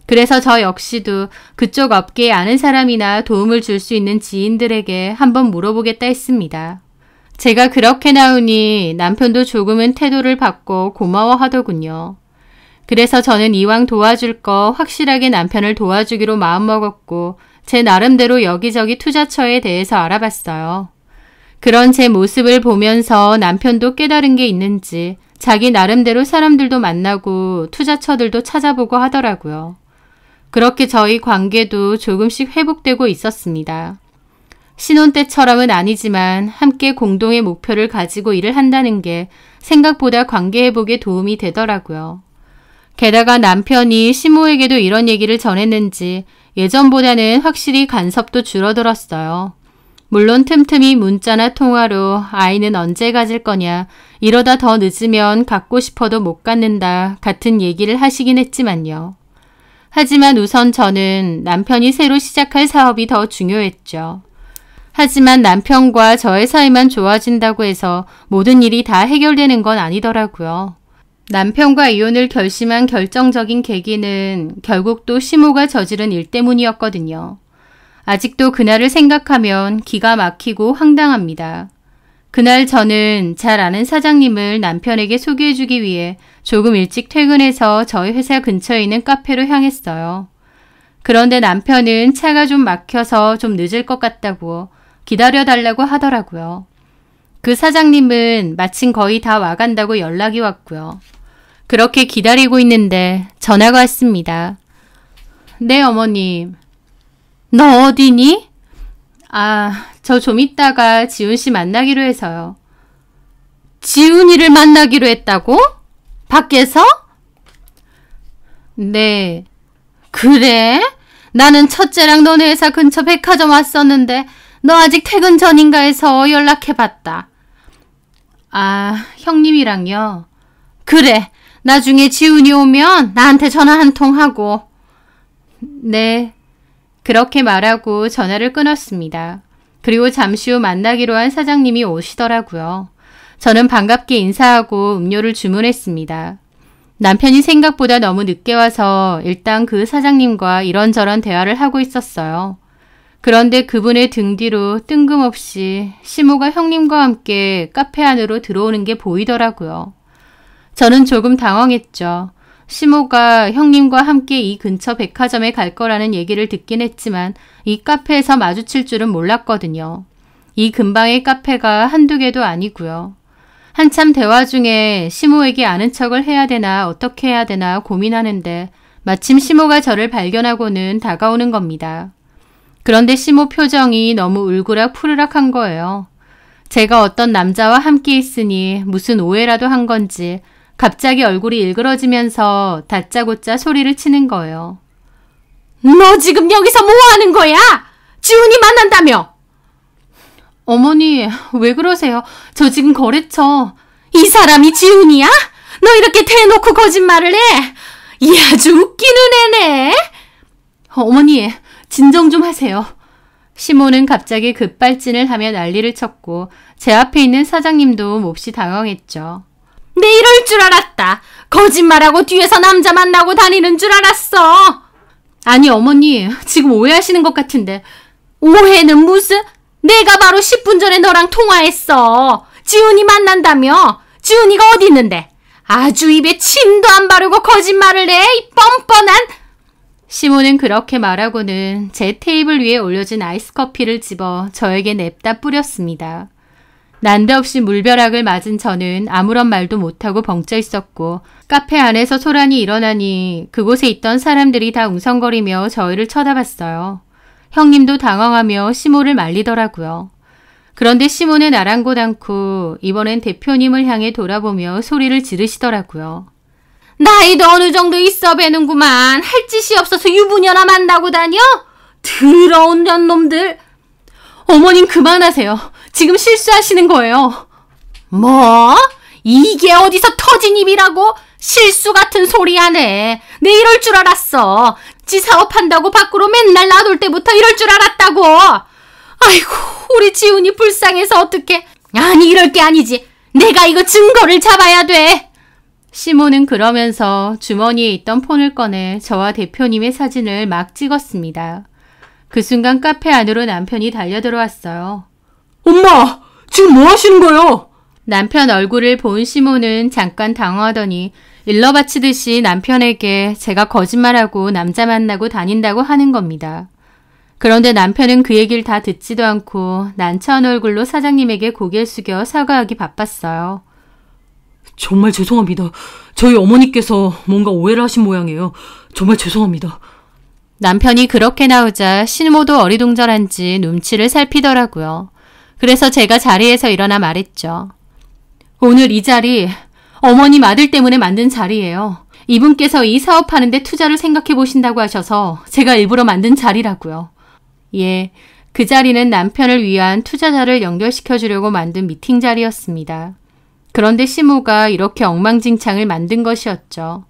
그래서 저 역시도 그쪽 업계에 아는 사람이나 도움을 줄 수 있는 지인들에게 한번 물어보겠다 했습니다. 제가 그렇게 나오니 남편도 조금은 태도를 바꿔 고마워하더군요. 그래서 저는 이왕 도와줄 거 확실하게 남편을 도와주기로 마음먹었고 제 나름대로 여기저기 투자처에 대해서 알아봤어요. 그런 제 모습을 보면서 남편도 깨달은 게 있는지 자기 나름대로 사람들도 만나고 투자처들도 찾아보고 하더라고요. 그렇게 저희 관계도 조금씩 회복되고 있었습니다. 신혼 때처럼은 아니지만 함께 공동의 목표를 가지고 일을 한다는 게 생각보다 관계 회복에 도움이 되더라고요. 게다가 남편이 시모에게도 이런 얘기를 전했는지 예전보다는 확실히 간섭도 줄어들었어요. 물론 틈틈이 문자나 통화로 아이는 언제 가질 거냐, 이러다 더 늦으면 갖고 싶어도 못 갖는다 같은 얘기를 하시긴 했지만요. 하지만 우선 저는 남편이 새로 시작할 사업이 더 중요했죠. 하지만 남편과 저의 사이만 좋아진다고 해서 모든 일이 다 해결되는 건 아니더라고요. 남편과 이혼을 결심한 결정적인 계기는 결국 또 시모가 저지른 일 때문이었거든요. 아직도 그날을 생각하면 기가 막히고 황당합니다. 그날 저는 잘 아는 사장님을 남편에게 소개해주기 위해 조금 일찍 퇴근해서 저희 회사 근처에 있는 카페로 향했어요. 그런데 남편은 차가 좀 막혀서 좀 늦을 것 같다고 기다려달라고 하더라고요. 그 사장님은 마침 거의 다 와간다고 연락이 왔고요. 그렇게 기다리고 있는데 전화가 왔습니다. 네, 어머님. 너 어디니? 저 좀 있다가 지훈 씨 만나기로 해서요. 지훈이를 만나기로 했다고? 밖에서? 네. 그래? 나는 첫째랑 너네 회사 근처 백화점 왔었는데 너 아직 퇴근 전인가 해서 연락해봤다. 형님이랑요? 그래. 나중에 지훈이 오면 나한테 전화 한 통 하고. 네. 그렇게 말하고 전화를 끊었습니다. 그리고 잠시 후 만나기로 한 사장님이 오시더라고요. 저는 반갑게 인사하고 음료를 주문했습니다. 남편이 생각보다 너무 늦게 와서 일단 그 사장님과 이런저런 대화를 하고 있었어요. 그런데 그분의 등 뒤로 뜬금없이 시모가 형님과 함께 카페 안으로 들어오는 게 보이더라고요. 저는 조금 당황했죠. 시모가 형님과 함께 이 근처 백화점에 갈 거라는 얘기를 듣긴 했지만 이 카페에서 마주칠 줄은 몰랐거든요. 이 근방의 카페가 한두 개도 아니고요. 한참 대화 중에 시모에게 아는 척을 해야 되나 어떻게 해야 되나 고민하는데 마침 시모가 저를 발견하고는 다가오는 겁니다. 그런데 시모 표정이 너무 울그락 푸르락한 거예요. 제가 어떤 남자와 함께 있으니 무슨 오해라도 한 건지 갑자기 얼굴이 일그러지면서 다짜고짜 소리를 치는 거예요. 너 지금 여기서 뭐 하는 거야? 지훈이 만난다며? 어머니, 왜 그러세요? 저 지금 거래처. 이 사람이 지훈이야? 너 이렇게 대놓고 거짓말을 해? 이 아주 웃기는 애네. 어머니, 진정 좀 하세요. 시모는 갑자기 급발진을 하며 난리를 쳤고 제 앞에 있는 사장님도 몹시 당황했죠. 내 이럴 줄 알았다. 거짓말하고 뒤에서 남자 만나고 다니는 줄 알았어. 아니 어머니, 지금 오해하시는 것 같은데. 오해는 무슨? 내가 바로 10분 전에 너랑 통화했어. 지훈이 만난다며. 지훈이가 어디 있는데? 아주 입에 침도 안 바르고 거짓말을 해. 이 뻔뻔한. 시모는 그렇게 말하고는 제 테이블 위에 올려진 아이스 커피를 집어 저에게 냅다 뿌렸습니다. 난데없이 물벼락을 맞은 저는 아무런 말도 못하고 벙쪄 있었고 카페 안에서 소란이 일어나니 그곳에 있던 사람들이 다 웅성거리며 저희를 쳐다봤어요. 형님도 당황하며 시모를 말리더라고요. 그런데 시모는 아랑곳 않고 이번엔 대표님을 향해 돌아보며 소리를 지르시더라고요. 나이도 어느 정도 있어 뵈는구만. 할 짓이 없어서 유부녀나 만나고 다녀? 더러운 년놈들. 어머님 그만하세요. 지금 실수하시는 거예요. 뭐? 이게 어디서 터진 입이라고? 실수 같은 소리 하네. 내 이럴 줄 알았어. 지 사업한다고 밖으로 맨날 나돌 때부터 이럴 줄 알았다고. 아이고, 우리 지훈이 불쌍해서 어떡해. 아니, 이럴 게 아니지. 내가 이거 증거를 잡아야 돼. 시모는 그러면서 주머니에 있던 폰을 꺼내 저와 대표님의 사진을 막 찍었습니다. 그 순간 카페 안으로 남편이 달려들어왔어요. 엄마, 지금 뭐 하시는 거예요? 남편 얼굴을 본 시모는 잠깐 당황하더니 일러바치듯이 남편에게 제가 거짓말하고 남자 만나고 다닌다고 하는 겁니다. 그런데 남편은 그 얘기를 다 듣지도 않고 난처한 얼굴로 사장님에게 고개를 숙여 사과하기 바빴어요. 정말 죄송합니다. 저희 어머니께서 뭔가 오해를 하신 모양이에요. 정말 죄송합니다. 남편이 그렇게 나오자 시모도 어리둥절한지 눈치를 살피더라고요. 그래서 제가 자리에서 일어나 말했죠. 오늘 이 자리 어머님 아들 때문에 만든 자리예요. 이분께서 이 사업하는데 투자를 생각해 보신다고 하셔서 제가 일부러 만든 자리라고요. 예, 그 자리는 남편을 위한 투자자를 연결시켜 주려고 만든 미팅 자리였습니다. 그런데 시모가 이렇게 엉망진창을 만든 것이었죠.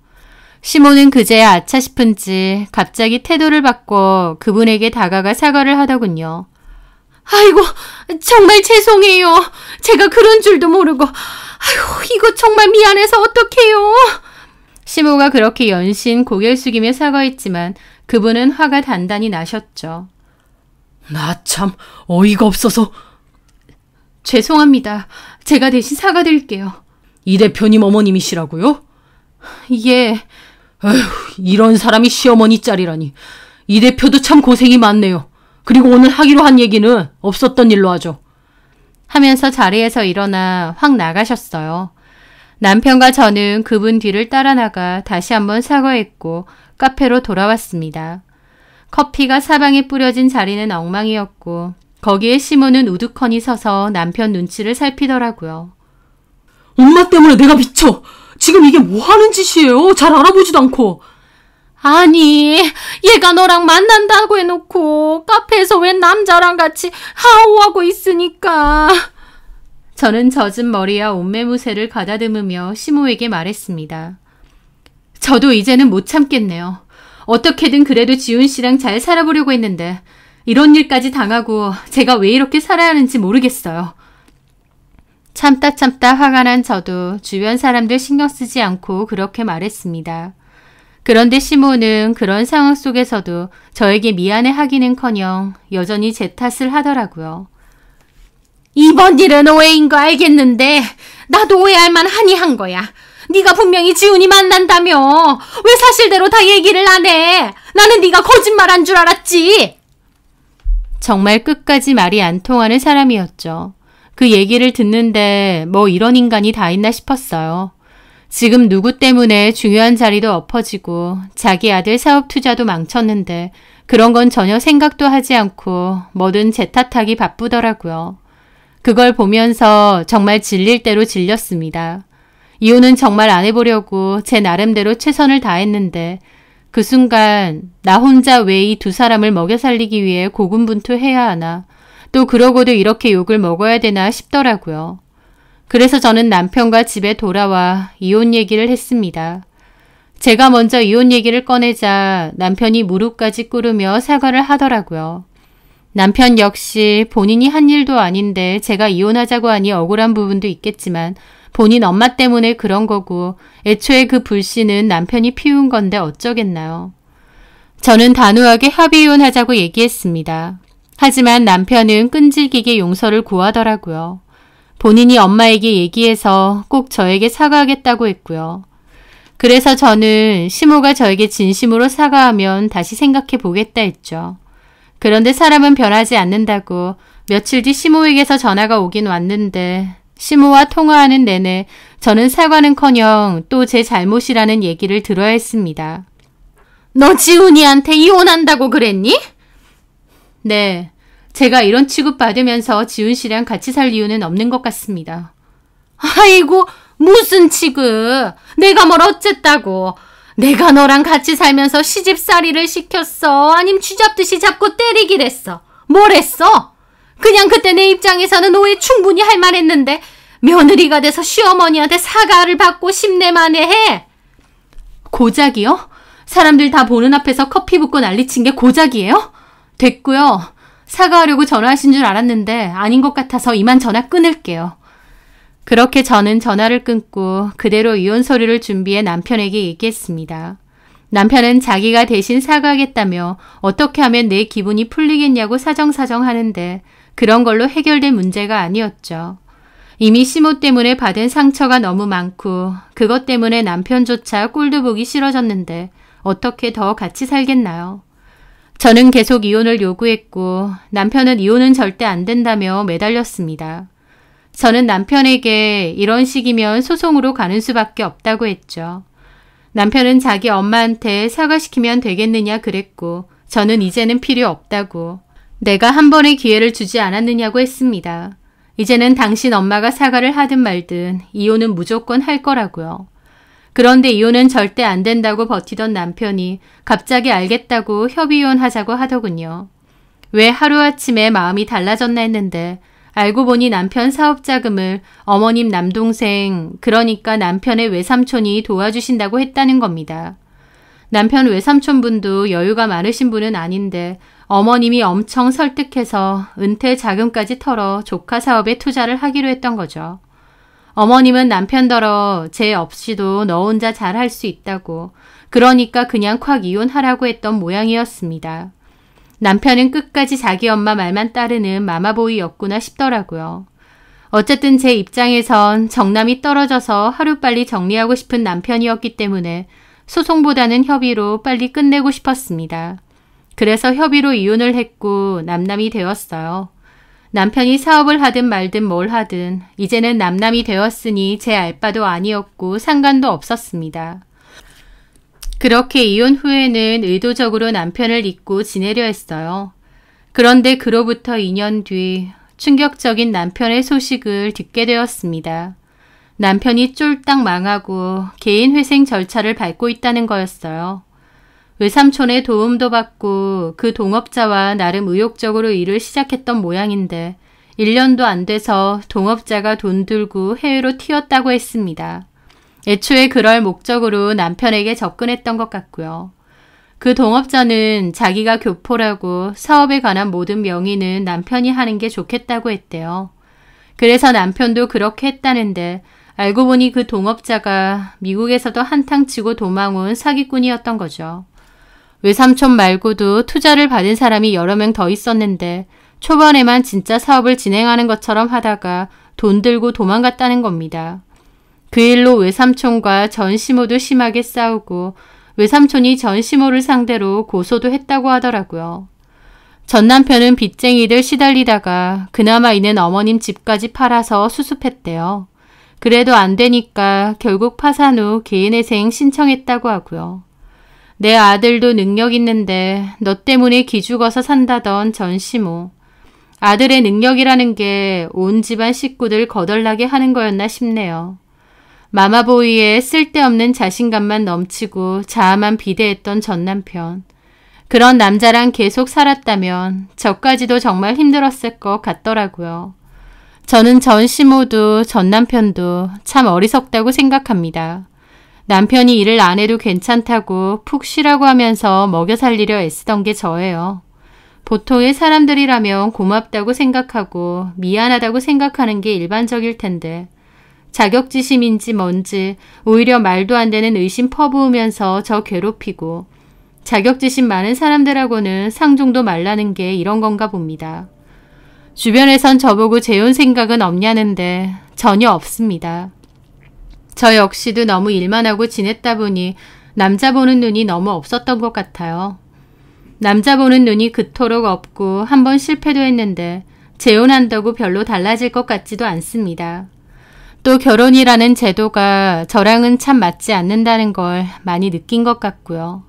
시모는 그제야 아차 싶은지 갑자기 태도를 바꿔 그분에게 다가가 사과를 하더군요. 아이고, 정말 죄송해요. 제가 그런 줄도 모르고. 아이고, 이거 정말 미안해서 어떡해요. 시모가 그렇게 연신 고개를 숙이며 사과했지만 그분은 화가 단단히 나셨죠. 나 참 어이가 없어서. 죄송합니다. 제가 대신 사과드릴게요. 이 대표님 어머님이시라고요? 예. 에휴, 이런 사람이 시어머니 짤이라니. 이 대표도 참 고생이 많네요. 그리고 오늘 하기로 한 얘기는 없었던 일로 하죠. 하면서 자리에서 일어나 확 나가셨어요. 남편과 저는 그분 뒤를 따라 나가 다시 한번 사과했고 카페로 돌아왔습니다. 커피가 사방에 뿌려진 자리는 엉망이었고 거기에 시모는 우두커니 서서 남편 눈치를 살피더라고요. 엄마 때문에 내가 미쳐. 지금 이게 뭐 하는 짓이에요? 잘 알아보지도 않고. 아니, 얘가 너랑 만난다고 해놓고 카페에서 웬 남자랑 같이 하오하고 있으니까. 저는 젖은 머리와 옷매무새를 가다듬으며 시모에게 말했습니다. 저도 이제는 못 참겠네요. 어떻게든 그래도 지훈 씨랑 잘 살아보려고 했는데 이런 일까지 당하고 제가 왜 이렇게 살아야 하는지 모르겠어요. 참다 화가 난 저도 주변 사람들 신경 쓰지 않고 그렇게 말했습니다. 그런데 시모는 그런 상황 속에서도 저에게 미안해 하기는커녕 여전히 제 탓을 하더라고요. 이번 일은 오해인 거 알겠는데 나도 오해할 만하니 한 거야. 네가 분명히 지훈이 만난다며. 왜 사실대로 다 얘기를 안 해? 나는 네가 거짓말한 줄 알았지. 정말 끝까지 말이 안 통하는 사람이었죠. 그 얘기를 듣는데 뭐 이런 인간이 다 있나 싶었어요. 지금 누구 때문에 중요한 자리도 엎어지고 자기 아들 사업 투자도 망쳤는데 그런 건 전혀 생각도 하지 않고 뭐든 제 탓하기 바쁘더라고요. 그걸 보면서 정말 질릴 대로 질렸습니다. 이혼은 정말 안 해보려고 제 나름대로 최선을 다했는데 그 순간 나 혼자 왜 이 두 사람을 먹여 살리기 위해 고군분투해야 하나, 또 그러고도 이렇게 욕을 먹어야 되나 싶더라고요. 그래서 저는 남편과 집에 돌아와 이혼 얘기를 했습니다. 제가 먼저 이혼 얘기를 꺼내자 남편이 무릎까지 꿇으며 사과를 하더라고요. 남편 역시 본인이 한 일도 아닌데 제가 이혼하자고 하니 억울한 부분도 있겠지만 본인 엄마 때문에 그런 거고 애초에 그 불씨는 남편이 피운 건데 어쩌겠나요. 저는 단호하게 합의 이혼하자고 얘기했습니다. 하지만 남편은 끈질기게 용서를 구하더라고요. 본인이 엄마에게 얘기해서 꼭 저에게 사과하겠다고 했고요. 그래서 저는 시모가 저에게 진심으로 사과하면 다시 생각해 보겠다 했죠. 그런데 사람은 변하지 않는다고 며칠 뒤 시모에게서 전화가 오긴 왔는데 시모와 통화하는 내내 저는 사과는커녕 또 제 잘못이라는 얘기를 들어야 했습니다. 너 지훈이한테 이혼한다고 그랬니? 네, 제가 이런 취급받으면서 지훈 씨랑 같이 살 이유는 없는 것 같습니다. 아이고, 무슨 취급. 내가 뭘 어쨌다고. 내가 너랑 같이 살면서 시집살이를 시켰어? 아님 쥐잡듯이 잡고 때리길 했어? 뭘 했어? 그냥 그때 내 입장에서는 오해 충분히 할 만했는데 며느리가 돼서 시어머니한테 사과를 받고 싶네 만에. 고작이요? 사람들 다 보는 앞에서 커피 붓고 난리친 게 고작이에요? 됐고요. 사과하려고 전화하신 줄 알았는데 아닌 것 같아서 이만 전화 끊을게요. 그렇게 저는 전화를 끊고 그대로 이혼 서류를 준비해 남편에게 얘기했습니다. 남편은 자기가 대신 사과하겠다며 어떻게 하면 내 기분이 풀리겠냐고 사정사정 하는데 그런 걸로 해결될 문제가 아니었죠. 이미 시모 때문에 받은 상처가 너무 많고 그것 때문에 남편조차 꼴도 보기 싫어졌는데 어떻게 더 같이 살겠나요? 저는 계속 이혼을 요구했고 남편은 이혼은 절대 안 된다며 매달렸습니다. 저는 남편에게 이런 식이면 소송으로 가는 수밖에 없다고 했죠. 남편은 자기 엄마한테 사과시키면 되겠느냐 그랬고 저는 이제는 필요 없다고 내가 한 번의 기회를 주지 않았느냐고 했습니다. 이제는 당신 엄마가 사과를 하든 말든 이혼은 무조건 할 거라고요. 그런데 이혼은 절대 안 된다고 버티던 남편이 갑자기 알겠다고 협의이혼하자고 하더군요. 왜 하루아침에 마음이 달라졌나 했는데 알고 보니 남편 사업자금을 어머님 남동생 그러니까 남편의 외삼촌이 도와주신다고 했다는 겁니다. 남편 외삼촌분도 여유가 많으신 분은 아닌데 어머님이 엄청 설득해서 은퇴 자금까지 털어 조카 사업에 투자를 하기로 했던 거죠. 어머님은 남편더러 쟤 없이도 너 혼자 잘할 수 있다고 그러니까 그냥 콱 이혼하라고 했던 모양이었습니다. 남편은 끝까지 자기 엄마 말만 따르는 마마보이였구나 싶더라고요. 어쨌든 제 입장에선 정남이 떨어져서 하루빨리 정리하고 싶은 남편이었기 때문에 소송보다는 협의로 빨리 끝내고 싶었습니다. 그래서 협의로 이혼을 했고 남남이 되었어요. 남편이 사업을 하든 말든 뭘 하든 이제는 남남이 되었으니 제 알바도 아니었고 상관도 없었습니다. 그렇게 이혼 후에는 의도적으로 남편을 잊고 지내려 했어요. 그런데 그로부터 2년 뒤 충격적인 남편의 소식을 듣게 되었습니다. 남편이 쫄딱 망하고 개인회생 절차를 밟고 있다는 거였어요. 외삼촌의 도움도 받고 그 동업자와 나름 의욕적으로 일을 시작했던 모양인데 1년도 안 돼서 동업자가 돈 들고 해외로 튀었다고 했습니다. 애초에 그럴 목적으로 남편에게 접근했던 것 같고요. 그 동업자는 자기가 교포라고 사업에 관한 모든 명의는 남편이 하는 게 좋겠다고 했대요. 그래서 남편도 그렇게 했다는데 알고 보니 그 동업자가 미국에서도 한탕 치고 도망온 사기꾼이었던 거죠. 외삼촌 말고도 투자를 받은 사람이 여러 명 더 있었는데 초반에만 진짜 사업을 진행하는 것처럼 하다가 돈 들고 도망갔다는 겁니다. 그 일로 외삼촌과 전시모도 심하게 싸우고 외삼촌이 전시모를 상대로 고소도 했다고 하더라고요. 전 남편은 빚쟁이들 시달리다가 그나마 있는 어머님 집까지 팔아서 수습했대요. 그래도 안 되니까 결국 파산 후 개인회생 신청했다고 하고요. 내 아들도 능력 있는데 너 때문에 기죽어서 산다던 전시모. 아들의 능력이라는 게 온 집안 식구들 거덜나게 하는 거였나 싶네요. 마마보이의 쓸데없는 자신감만 넘치고 자아만 비대했던 전 남편. 그런 남자랑 계속 살았다면 저까지도 정말 힘들었을 것 같더라고요. 저는 전시모도 전 남편도 참 어리석다고 생각합니다. 남편이 일을 안 해도 괜찮다고 푹 쉬라고 하면서 먹여 살리려 애쓰던 게 저예요. 보통의 사람들이라면 고맙다고 생각하고 미안하다고 생각하는 게 일반적일 텐데 자격지심인지 뭔지 오히려 말도 안 되는 의심 퍼부으면서 저 괴롭히고 자격지심 많은 사람들하고는 상종도 말라는 게 이런 건가 봅니다. 주변에선 저보고 재혼 생각은 없냐는데 전혀 없습니다. 저 역시도 너무 일만 하고 지냈다 보니 남자 보는 눈이 너무 없었던 것 같아요. 남자 보는 눈이 그토록 없고 한번 실패도 했는데 재혼한다고 별로 달라질 것 같지도 않습니다. 또 결혼이라는 제도가 저랑은 참 맞지 않는다는 걸 많이 느낀 것 같고요.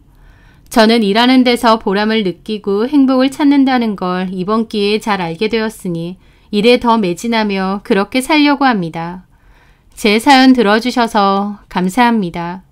저는 일하는 데서 보람을 느끼고 행복을 찾는다는 걸 이번 기회에 잘 알게 되었으니 일에 더 매진하며 그렇게 살려고 합니다. 제 사연 들어주셔서 감사합니다.